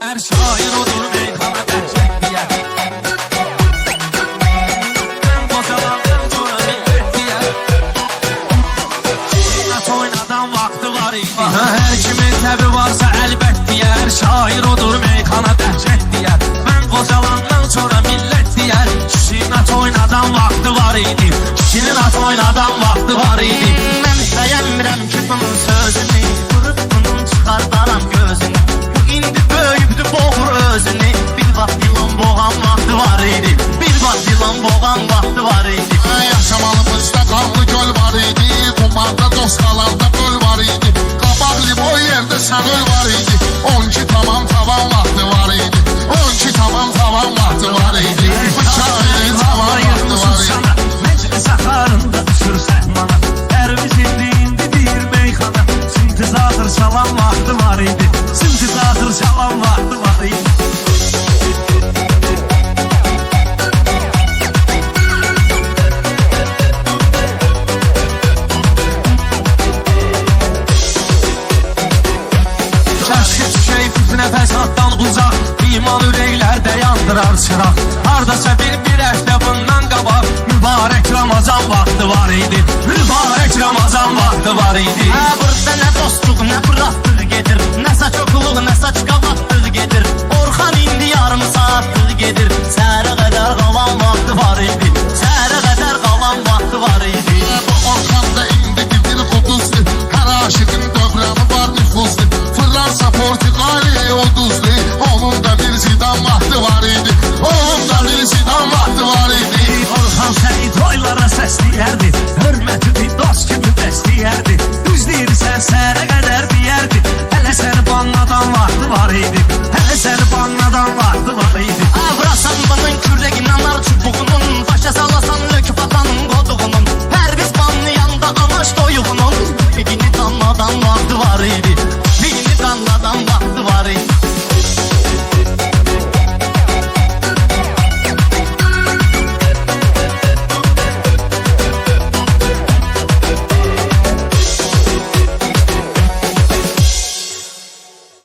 Her şair odur meyhana dəhşət deyər. Mən qocalandan sonra millət deyər. Naç oynadan vaxtı var idi. Hər kimin təbi varsa əlbət deyər. Şair odur meyhana dəhşət deyər. Mən qocalandan sonra millət deyər. Kişi naç oynadan vaxtı var idi. Kişinin naç oynadan vaxtı var idi. Mən bəyənmirəm ki bunun sözünü, vurub bunun çıxardaram gözünü. İndi böyübdü boğur özünü. Bir vaxt yılan boğan vaxtı var idi. Bir vaxt yılan boğan vaxtı var idi. Yaşamalımızda qanlı göl var idi. Kumanda dostalanda böl var idi. Qabaqlı boy yerdə sənöl var idi. 12 tamam tavan vaxtı var idi. 12 tamam tavan vaxtı var idi. Bu şairin tavan vaxtı var idi. Meclis axarında düşürsən mana. Ərviz indi deyir meyxana. Sintizadır çalan vaxtı var idi. Sintizadır çalan vaxtı var idi. Kəşki düşey fitnə fəsaddan uzaq. İman ürəklərdə yandırar çıraq. Hardasa bir həftə bundan qabaq mübarək Ramazan vaxtı var idi. Mübarək Ramazan vaxtı var idi. Burada nə dostluq, nə bıraxdıq gedir. Nə saç